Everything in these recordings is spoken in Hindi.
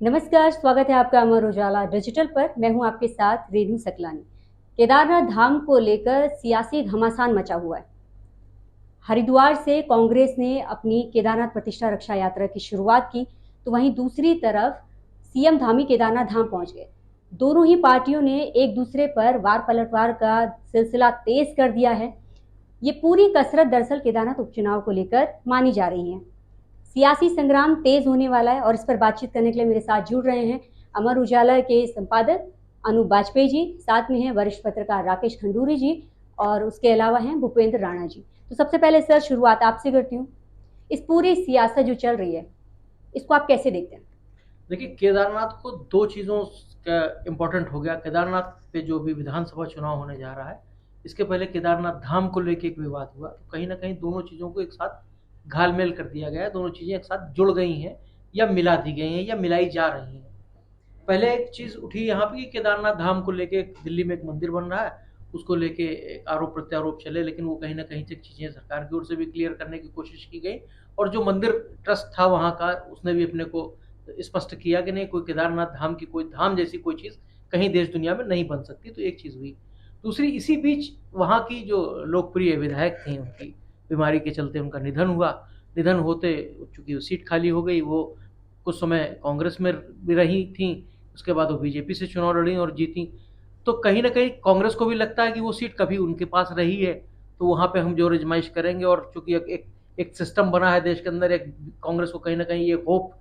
नमस्कार, स्वागत है आपका अमर उजाला डिजिटल पर। मैं हूं आपके साथ रेनू सकलानी। केदारनाथ धाम को लेकर सियासी घमासान मचा हुआ है। हरिद्वार से कांग्रेस ने अपनी केदारनाथ प्रतिष्ठा रक्षा यात्रा की शुरुआत की, तो वहीं दूसरी तरफ सीएम धामी केदारनाथ धाम पहुंच गए। दोनों ही पार्टियों ने एक दूसरे पर वार पलटवार का सिलसिला तेज कर दिया है। ये पूरी कसरत दरअसल केदारनाथ उपचुनाव को लेकर मानी जा रही है। सियासी संग्राम तेज होने वाला है और इस पर बातचीत करने के लिए मेरे साथ जुड़ रहे हैं अमर उजाला के संपादक अनूप बाजपेयी जी, साथ में हैं वरिष्ठ पत्रकार राकेश खंडूरी जी और उसके अलावा हैं भूपेंद्र राणा जी। तो सबसे पहले सर शुरुआत आपसे करती हूँ। इस पूरी सियासत जो चल रही है, इसको आप कैसे देखते हैं? देखिए, केदारनाथ को दो चीज़ों का इम्पोर्टेंट हो गया। केदारनाथ पे जो भी विधानसभा चुनाव होने जा रहा है, इसके पहले केदारनाथ धाम को लेके एक विवाद हुआ, तो कहीं ना कहीं दोनों चीज़ों को एक साथ घालमेल कर दिया गया है। दोनों चीज़ें एक साथ जुड़ गई हैं या मिला दी गई हैं या मिलाई जा रही हैं। पहले एक चीज़ उठी यहाँ पे कि केदारनाथ धाम को लेके दिल्ली में एक मंदिर बन रहा है, उसको लेके एक आरोप प्रत्यारोप चले, लेकिन वो कहीं ना कहीं से चीज़ें सरकार की ओर से भी क्लियर करने की कोशिश की गई। और जो मंदिर ट्रस्ट था वहाँ का, उसने भी अपने को स्पष्ट किया कि नहीं, कोई केदारनाथ धाम की कोई धाम जैसी कोई चीज़ कहीं देश दुनिया में नहीं बन सकती। तो एक चीज़ हुई। दूसरी, इसी बीच वहाँ की जो लोकप्रिय विधायक थी, उनकी बीमारी के चलते उनका निधन हुआ। निधन होते चूंकि वो सीट खाली हो गई, वो कुछ समय कांग्रेस में भी रही थी, उसके बाद वो बीजेपी से चुनाव लड़ी और जीती। तो कहीं ना कहीं कांग्रेस को भी लगता है कि वो सीट कभी उनके पास रही है, तो वहाँ पे हम जोर आजमाइश करेंगे। और चूंकि एक सिस्टम बना है देश के अंदर, एक कांग्रेस को कहीं ना कहीं ये होप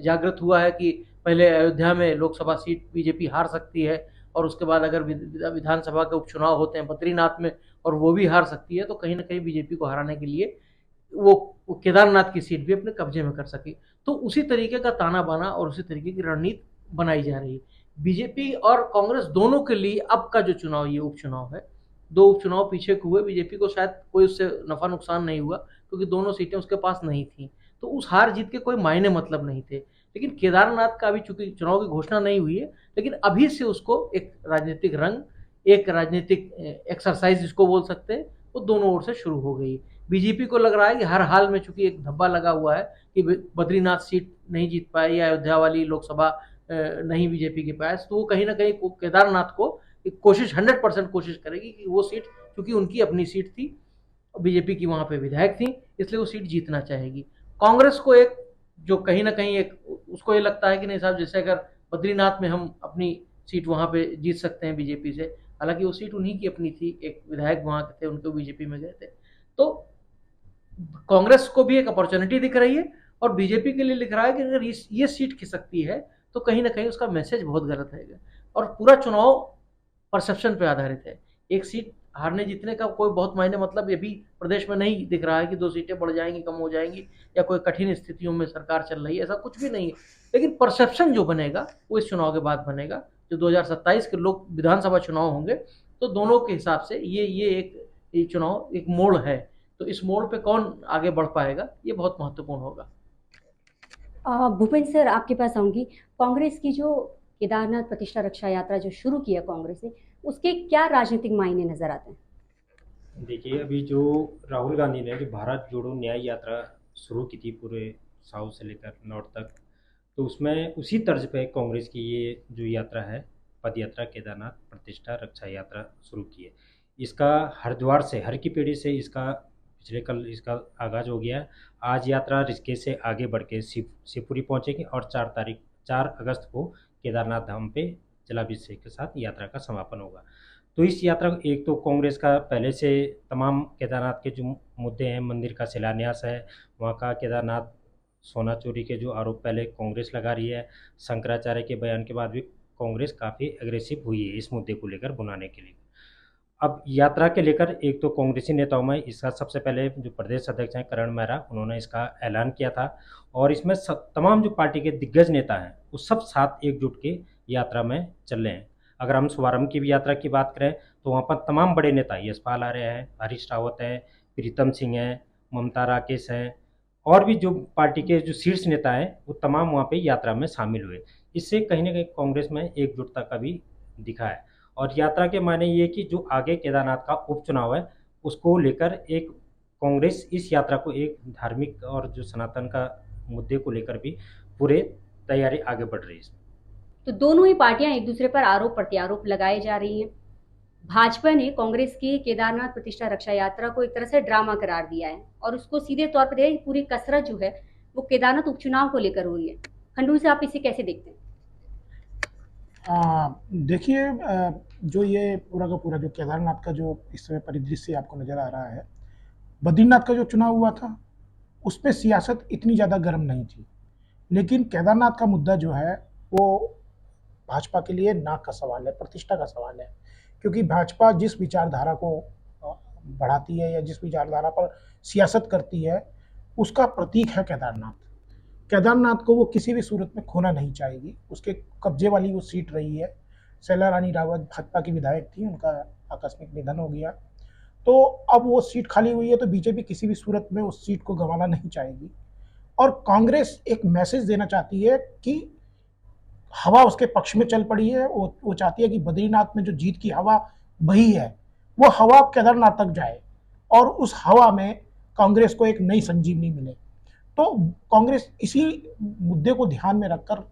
जागृत हुआ है कि पहले अयोध्या में लोकसभा सीट बीजेपी हार सकती है, और उसके बाद अगर विधानसभा के उपचुनाव होते हैं बद्रीनाथ में और वो भी हार सकती है, तो कहीं ना कहीं बीजेपी को हराने के लिए वो केदारनाथ की सीट भी अपने कब्जे में कर सके। तो उसी तरीके का ताना बाना और उसी तरीके की रणनीति बनाई जा रही है। बीजेपी और कांग्रेस दोनों के लिए अब का जो चुनाव, ये उपचुनाव है, दो उपचुनाव पीछे हुए, बीजेपी को शायद कोई उससे नफा नुकसान नहीं हुआ, क्योंकि दोनों सीटें उसके पास नहीं थी, तो उस हार जीत के कोई मायने मतलब नहीं थे। लेकिन केदारनाथ का अभी चूंकि चुनाव की घोषणा नहीं हुई है, लेकिन अभी से उसको एक राजनीतिक रंग, एक राजनीतिक एक्सरसाइज जिसको बोल सकते हैं, वो दोनों ओर से शुरू हो गई। बीजेपी को लग रहा है कि हर हाल में, चूंकि एक धब्बा लगा हुआ है कि बद्रीनाथ सीट नहीं जीत पाए या अयोध्या वाली लोकसभा नहीं बीजेपी के पास, तो वो कहीं ना कहीं केदारनाथ को एक कोशिश 100% कोशिश करेगी कि वो सीट, क्योंकि उनकी अपनी सीट थी, बीजेपी की वहां पे विधायक थी, इसलिए वो सीट जीतना चाहेगी। कांग्रेस को एक जो कहीं ना कहीं एक उसको ये लगता है कि नहीं साहब, जैसे अगर बद्रीनाथ में हम अपनी सीट वहां पे जीत सकते हैं बीजेपी से, हालांकि वो सीट उन्हीं की अपनी थी, एक विधायक वहां के थे, उनको बीजेपी में गए थे। तो कांग्रेस को भी एक अपॉर्चुनिटी दिख रही है और बीजेपी के लिए लिख रहा है कि अगर ये सीट खिसकती है तो कहीं ना कहीं उसका मैसेज बहुत गलत रहेगा। और पूरा चुनाव परसेप्शन पे आधारित है। एक सीट हारने जीतने का कोई बहुत मायने मतलब ये भी प्रदेश में नहीं दिख रहा है कि दो सीटें बढ़ जाएंगी, कम हो जाएंगी, या कोई कठिन स्थितियों में सरकार चल रही है, ऐसा कुछ भी नहीं है। लेकिन परसेप्शन जो बनेगा वो इस चुनाव के बाद बनेगा। जो 2027 के लोक विधानसभा चुनाव होंगे, तो दोनों के हिसाब से ये चुनाव एक मोड़ है। तो इस मोड़ पे कौन आगे बढ़ पाएगा, ये बहुत महत्वपूर्ण होगा। भूपेंद्र सर, आपके पास आऊंगी। कांग्रेस की जो केदारनाथ प्रतिष्ठा रक्षा यात्रा जो शुरू किया कांग्रेस ने, उसके क्या राजनीतिक मायने नजर आते हैं? देखिए, अभी जो राहुल गांधी ने जो भारत जोड़ो न्याय यात्रा शुरू की थी पूरे साउथ से लेकर नॉर्थ तक, तो उसमें उसी तर्ज पे कांग्रेस की ये जो यात्रा है, पद यात्रा केदारनाथ प्रतिष्ठा रक्षा यात्रा शुरू की है। इसका हरिद्वार से, हर की पेड़ी से इसका पिछले कल इसका आगाज हो गया है। आज यात्रा ऋषिकेश से आगे बढ़ के शिवपुरी पहुंचेगी और 4 अगस्त को केदारनाथ धाम पे जलाभिषेक के साथ यात्रा का समापन होगा। तो इस यात्रा, एक तो कांग्रेस का पहले से तमाम केदारनाथ के जो मुद्दे हैं, मंदिर का शिलान्यास है, वहाँ का केदारनाथ सोना चोरी के जो आरोप पहले कांग्रेस लगा रही है, शंकराचार्य के बयान के बाद भी कांग्रेस काफ़ी एग्रेसिव हुई है इस मुद्दे को लेकर भुनाने के लिए। अब यात्रा के लेकर एक तो कांग्रेसी नेताओं में इसका सबसे पहले जो प्रदेश अध्यक्ष हैं करण मेहरा, उन्होंने इसका ऐलान किया था। और इसमें तमाम जो पार्टी के दिग्गज नेता हैं वो सब साथ एकजुट के यात्रा में चल रहे हैं। अगर हम शुभारंभ की भी यात्रा की बात करें तो वहाँ पर तमाम बड़े नेता, यशपाल आर्य हैं, हरीश रावत हैं, प्रीतम सिंह हैं, ममता राकेश हैं, और भी जो पार्टी के जो शीर्ष नेता हैं वो तमाम वहाँ पे यात्रा में शामिल हुए। इससे कहीं ना कहीं कांग्रेस में एकजुटता का भी दिखा है। और यात्रा के मायने ये कि जो आगे केदारनाथ का उपचुनाव है उसको लेकर एक कांग्रेस इस यात्रा को एक धार्मिक और जो सनातन का मुद्दे को लेकर भी पूरे तैयारी आगे बढ़ रही है इसमें। तो दोनों ही पार्टियां एक दूसरे पर आरोप प्रत्यारोप लगाए जा रही हैं। भाजपा ने कांग्रेस की केदारनाथ प्रतिष्ठा रक्षा यात्रा को एक तरह से ड्रामा करार दिया है और उसको सीधे तौर पर पूरी कसरत जो है वो केदारनाथ उपचुनाव को लेकर हो रही है। खंडू से आप इसे कैसे देखते हैं? देखिए, जो ये पूरा का पूरा जो केदारनाथ का जो इस समय परिदृश्य आपको नज़र आ रहा है, बद्रीनाथ का जो चुनाव हुआ था, उसमें सियासत इतनी ज़्यादा गर्म नहीं थी। लेकिन केदारनाथ का मुद्दा जो है, वो भाजपा के लिए नाक का सवाल है, प्रतिष्ठा का सवाल है। क्योंकि भाजपा जिस विचारधारा को बढ़ाती है या जिस विचारधारा पर सियासत करती है, उसका प्रतीक है केदारनाथ। केदारनाथ को वो किसी भी सूरत में खोना नहीं चाहेगी। उसके कब्जे वाली वो सीट रही है। शैला रानी रावत भाजपा की विधायक थी, उनका आकस्मिक निधन हो गया, तो अब वो सीट खाली हुई है, तो बीजेपी किसी भी सूरत में उस सीट को गंवाना नहीं चाहेगी। और कांग्रेस एक मैसेज देना चाहती है कि हवा उसके पक्ष में चल पड़ी है। वो चाहती है कि बद्रीनाथ में जो जीत की हवा बही है, वो हवा केदारनाथ तक जाए और उस हवा में कांग्रेस को एक नई संजीवनी मिले। तो कांग्रेस इसी मुद्दे को ध्यान में रखकर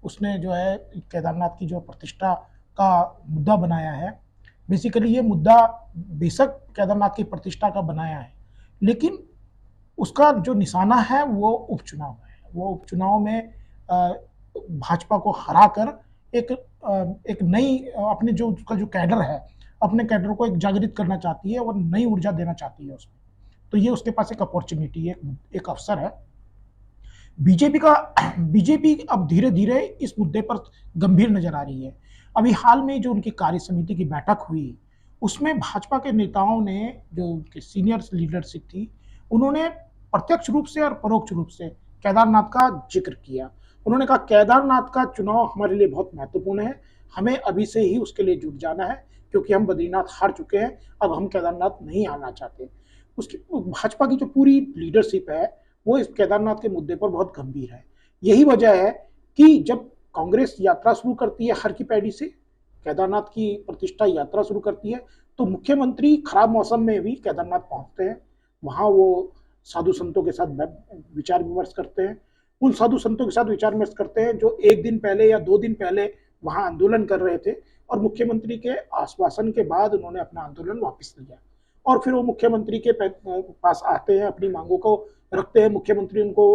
उसने जो है केदारनाथ की जो प्रतिष्ठा का मुद्दा बनाया है। बेसिकली ये मुद्दा बेशक केदारनाथ की प्रतिष्ठा का बनाया है, लेकिन उसका जो निशाना है वो उपचुनाव है। वो उपचुनाव में भाजपा को हराकर एक नई अपने जो उसका जो कैडर है, अपने कैडर को एक जागृत करना चाहती है और नई ऊर्जा देना चाहती है उसमें। तो ये उसके पास एक अपॉर्चुनिटी है, एक अवसर है। बीजेपी अब धीरे धीरे इस मुद्दे पर गंभीर नजर आ रही है। अभी हाल में जो उनकी कार्य समिति की बैठक हुई, उसमें भाजपा के नेताओं ने, जो उनके सीनियर लीडरशिप थी, उन्होंने प्रत्यक्ष रूप से और परोक्ष रूप से केदारनाथ का जिक्र किया। उन्होंने कहा केदारनाथ का चुनाव हमारे लिए बहुत महत्वपूर्ण है, हमें अभी से ही उसके लिए जुट जाना है, क्योंकि हम बद्रीनाथ हार चुके हैं, अब हम केदारनाथ नहीं आना चाहते। उसकी भाजपा की जो पूरी लीडरशिप है वो इस केदारनाथ के मुद्दे पर बहुत गंभीर है। यही वजह है कि जब कांग्रेस यात्रा शुरू करती है हर की पैड़ी से, केदारनाथ की प्रतिष्ठा यात्रा शुरू करती है, तो मुख्यमंत्री खराब मौसम में भी केदारनाथ पहुंचते हैं। वहां वो साधु संतों के साथ विचार विमर्श करते हैं। उन साधु संतों के साथ विचार विमर्श करते हैं जो एक दिन पहले या 2 दिन पहले वहां आंदोलन कर रहे थे, और मुख्यमंत्री के आश्वासन के बाद उन्होंने अपना आंदोलन वापस लिया। और फिर वो मुख्यमंत्री के पास आते हैं, अपनी मांगों को रखते हैं। मुख्यमंत्री उनको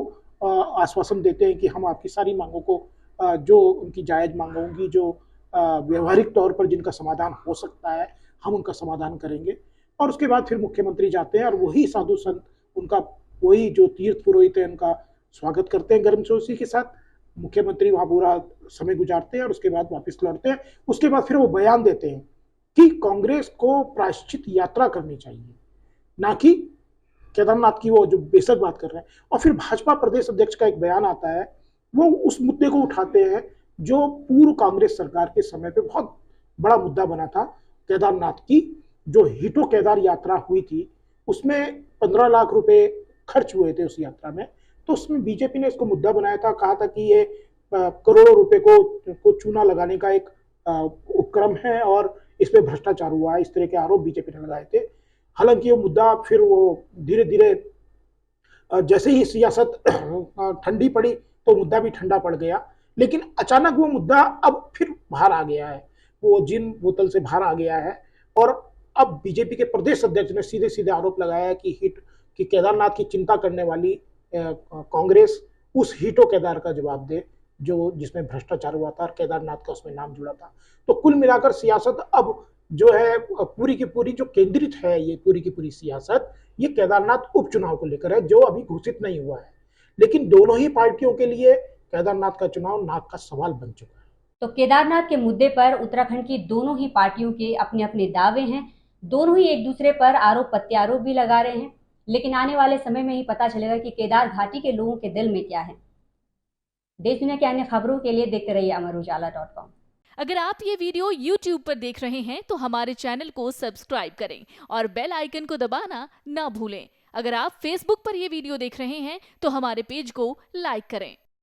आश्वासन देते हैं कि हम आपकी सारी मांगों को, जो उनकी जायज मांगों की, जो व्यवहारिक तौर पर जिनका समाधान हो सकता है, हम उनका समाधान करेंगे। और उसके बाद फिर मुख्यमंत्री जाते हैं और वही साधु संत उनका, वही जो तीर्थ पुरोहित है, उनका स्वागत करते हैं गर्मजोशी के साथ। मुख्यमंत्री वहां पूरा समय गुजारते हैं और उसके बाद वापस लौटते हैं। उसके बाद फिर वो बयान देते हैं कि कांग्रेस को प्रायश्चित यात्रा करनी चाहिए, ना कि केदारनाथ की वो जो बेशक बात कर रहे हैं। और फिर भाजपा प्रदेश अध्यक्ष का एक बयान आता है, वो उस मुद्दे को उठाते हैं जो पूर्व कांग्रेस सरकार के समय पे बहुत बड़ा मुद्दा बना था। केदारनाथ की जो हिटो केदार यात्रा हुई थी, उसमें 15 लाख रुपए खर्च हुए थे उस यात्रा में। तो उसमें बीजेपी ने इसको मुद्दा बनाया था, कहा था कि ये करोड़ों रुपए को चूना लगाने का एक उपक्रम है और इसमें भ्रष्टाचार हुआ है, इस तरह के आरोप बीजेपी ने लगाए थे। हालांकि वो मुद्दा फिर वो धीरे धीरे जैसे ही सियासत ठंडी पड़ी तो मुद्दा भी ठंडा पड़ गया, लेकिन अचानक वो मुद्दा अब फिर बाहर आ गया है, वो जिन बोतल से बाहर आ गया है। और अब बीजेपी के प्रदेश अध्यक्ष ने सीधे सीधे आरोप लगाया कि केदारनाथ की चिंता करने वाली कांग्रेस उस हिटो केदार का जवाब दे, जो जिसमें भ्रष्टाचार हुआ था और केदारनाथ का उसमें नाम जुड़ा था। तो कुल मिलाकर सियासत अब जो है पूरी की पूरी जो केंद्रित है, ये पूरी की पूरी सियासत ये केदारनाथ उपचुनाव को लेकर है, जो अभी घोषित नहीं हुआ है। लेकिन दोनों ही पार्टियों के लिए केदारनाथ का चुनाव नाक का सवाल बन चुका है। तो केदारनाथ के मुद्दे पर उत्तराखंड की दोनों ही पार्टियों के अपने अपने दावे हैं, दोनों ही एक दूसरे पर आरोप प्रत्यारोप भी लगा रहे हैं, लेकिन आने वाले समय में ही पता चलेगा कि केदार घाटी के लोगों के दिल में क्या है। देश दुनिया के अन्य खबरों के लिए देखते रहिए अमरुजाला.com। अगर आप ये वीडियो YouTube पर देख रहे हैं तो हमारे चैनल को सब्सक्राइब करें और बेल आइकन को दबाना ना भूलें। अगर आप Facebook पर ये वीडियो देख रहे हैं तो हमारे पेज को लाइक करें।